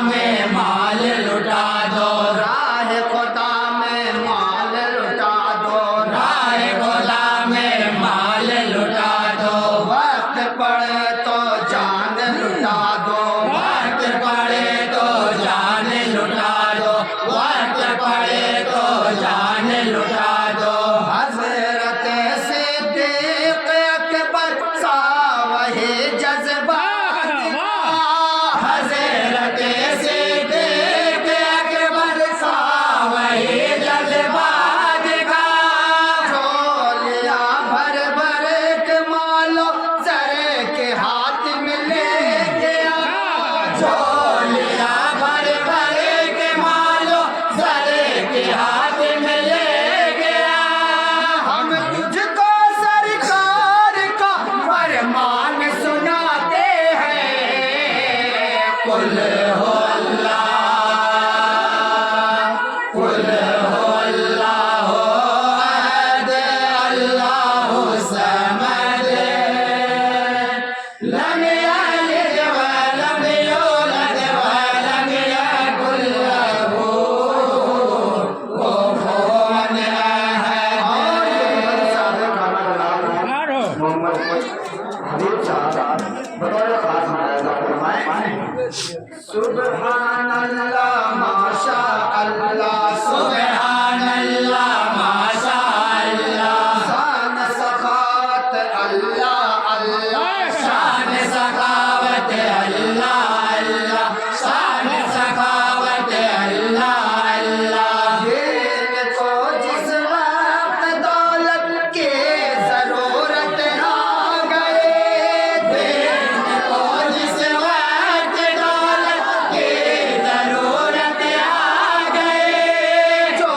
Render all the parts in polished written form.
में माल लुटा दो, राह खुदा में माल लुटा दो, राह खुदा में माल लुटा दो, वक्त पड़े तो जान लुटा दो, वक्त पड़े तो जान लुटा दो, वक्त पड़े तो जान लुटा दो। हज़रत सिद्दीक़ अकबर सा वही जज्बा हज़रत सिद्दीक़ अकबर सा वही जज्बा दिखा, झोलिया भर भर के मालो सरे के हाथ में ले गया, झोलिया भर भर के मालो सरे के हाथ में ले गया। हम तुझको सरकार का फरमान सुनाते हैं, कुल हो अल्लाह, कुल हो अल्लाह अहद, अल्लाह समद, लम यलिद वलम यूलद वलम यकुल लहू कुफुवन सुब्हानल्लाह माशा अल्लाह, सुब्हानल्लाह माशा अल्लाह, शान सखात अल्लाह अल्लाह, शान सखावत अल्लाह अल्लाह, शान सखावत अल्लाह अल्लाह। दीन को जिस वक्त दौलत की जरूरत आ गए, दीन को जिस वक्त दौलत की जरूरत आ गई, जो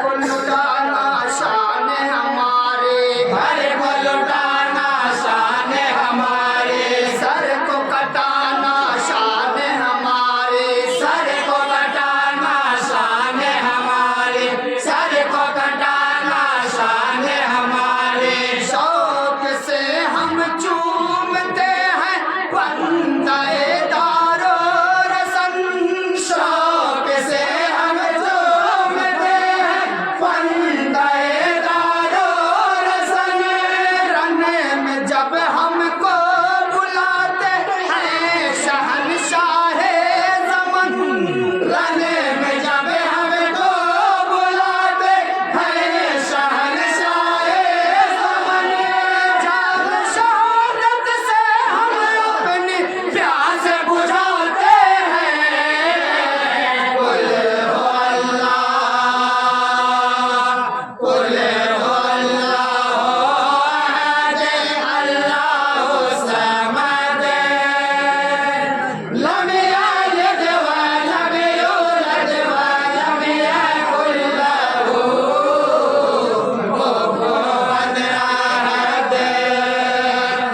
को लुटाना शान हमारे, घर को लुटाना शान हमारे, सर को कटाना शान हमारे, सर को कटाना शान हमारे, सर को कटाना शान हमारे। शौक से हम चूमते हैं बंदाए दारो रसन, शौक से हम चूमते हैं बंदाए दारो रसन। रने में जब हमको बुलाते हैं शहंशाहे ज़मन, रने में जब हमको बुलाते हैं शहंशाहे ज़मन। जाल शहादत से हम अपनी प्यास बुझाते हैं। कुल हो अल्लाह, कुल हो अल्लाह, अल्लाह समद। लम यलिद व लम यूलद व लम यकुल लहू कुफुवन अहद।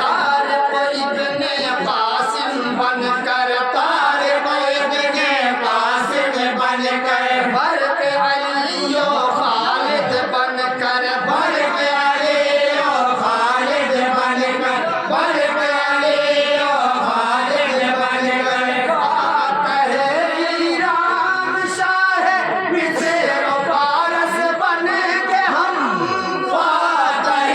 तारिक इब्ने कासिम बनकर, तारिक इब्ने कासिम बनकर, बरक अलियो खालिद बनकर, बरक अली ओ खालिद बनकर, बरक अली ओ खालिद बनकर। कहे ईरान शाह मिस्र फारस बन के हम, फातह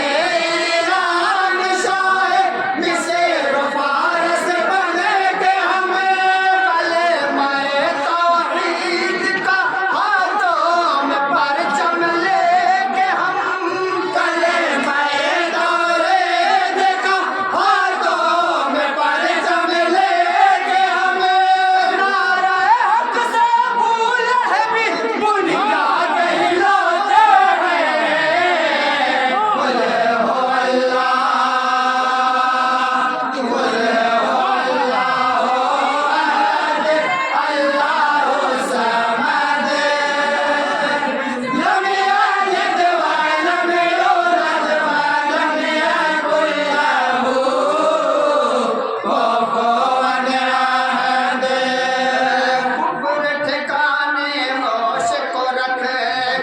ईरान शाह मिस्र फारस बन के हम। कलेमाए तौहीद का हाथों में परचम लेके हम, कलेमाए तौहीद का हाथों में परचम लेके हम। नारे हक से भूल है भी बुनियाद हिलाते हैं। कुल हो अल्लाह, कुल हो अल्लाह अहद, अल्लाह समद। लम यलिद व लम यूलद व लम यकुल लहू कुफुवन अहद। कुफर ठिकाने होश को रखे,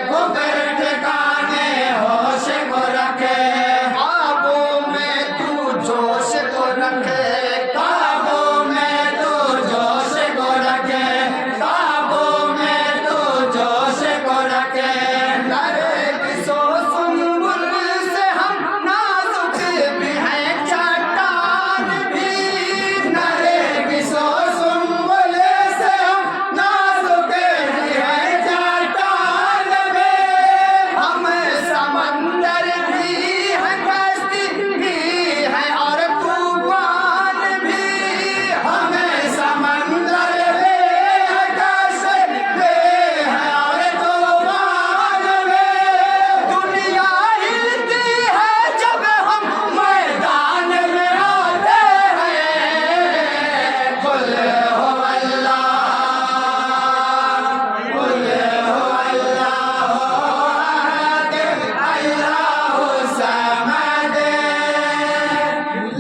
कुफर ठिकाने होश को रखे, ख्वाबों में तू जोश को रखे, काबू में तू जोश को रखे, काबू में तू जोश को रखे। नरगिसो सुंबुल से हम नाजुक भी हैं चट्टान भी, नरगिसो सुंबुल से हम नाजुक भी हैं चट्टान में। हम समंदर भी हैं कश्ती भी हैं और तूफान भी, हमें समंदर में आकाश में है और तूफान में। दुनिया हिलती है जब हम मैदान में आते हैं। कुल हो अल्लाह, कुल हो अल्लाह अहद, अल्लाह समद।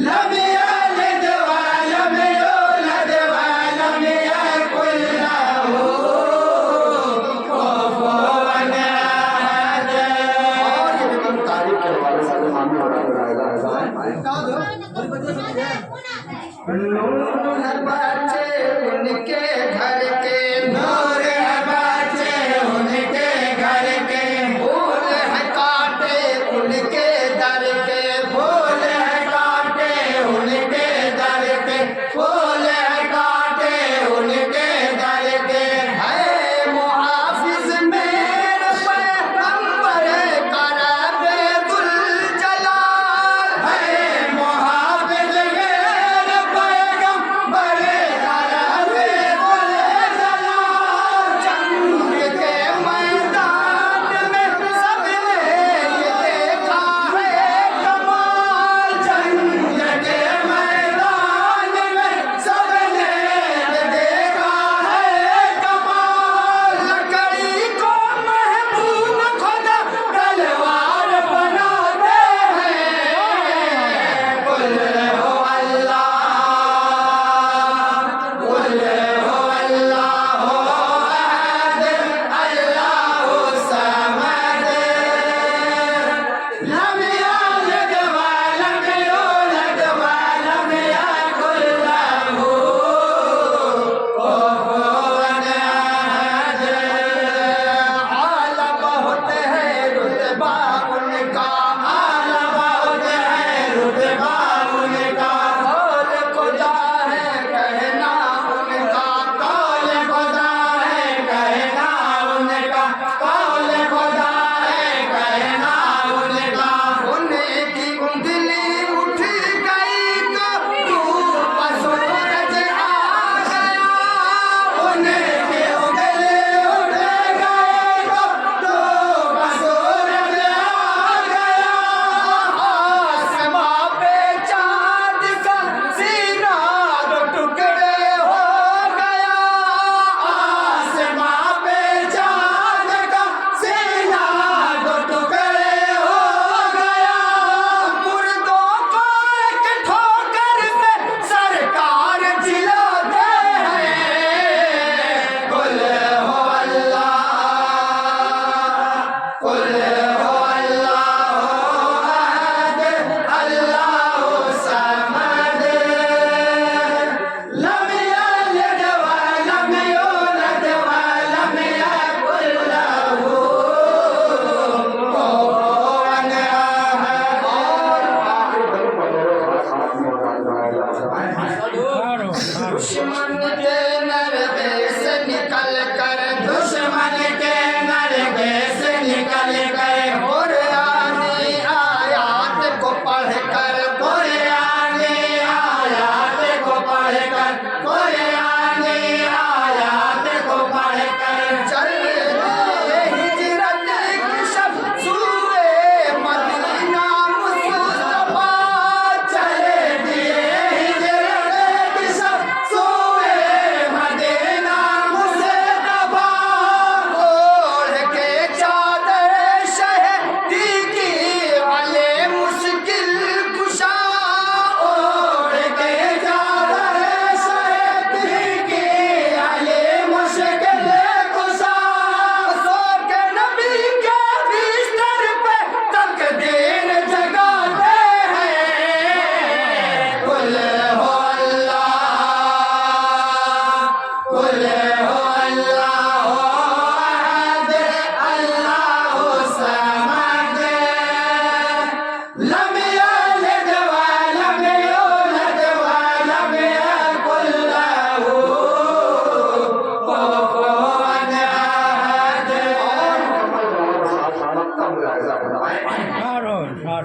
लम यलिद व लम यूलद व लम यकुल लहू कुफुवन अहद। और ये बिल्कुल तारीफ के हवाले से मामले हो रहा है बच्चे उनके घर के, नूर है बच्चे उनके घर के, फूल है कांटे उनके दर के, फूल है कांटे उनके दर के, फूल है कांटे उनके दर के। है मुहाफिज मेरे पैगंबर करबे दुल जलाल, है मुहाफिज मेरे पैगंबर करबे दुल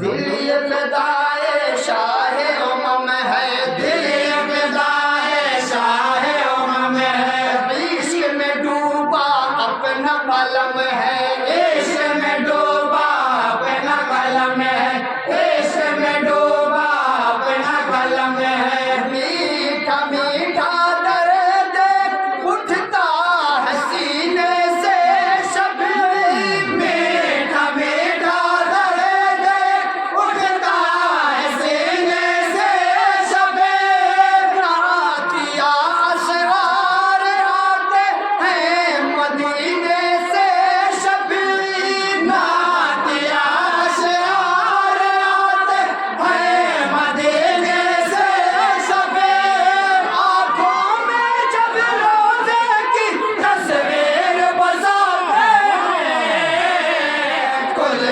दिल ये फिदाए शाह उमम है, दिल ये फिदाए शाह उमम है, इश्क में डूबा अपना कलम है, इश्क में डूबा अपना कलम है, इश्क में डूबा अपना कलम है। मीठा मीठा दर्द उठता है सीने से शबीर, मीठा मीठा दर्द उठता है सीने से शबीर, रातिया असरार आते हैं मदीने से शबीर, नातिया अशरार आते हैं मदीने से शबीर। आँखों में जब रोज़े की तस्वीर बसाते हैं कुल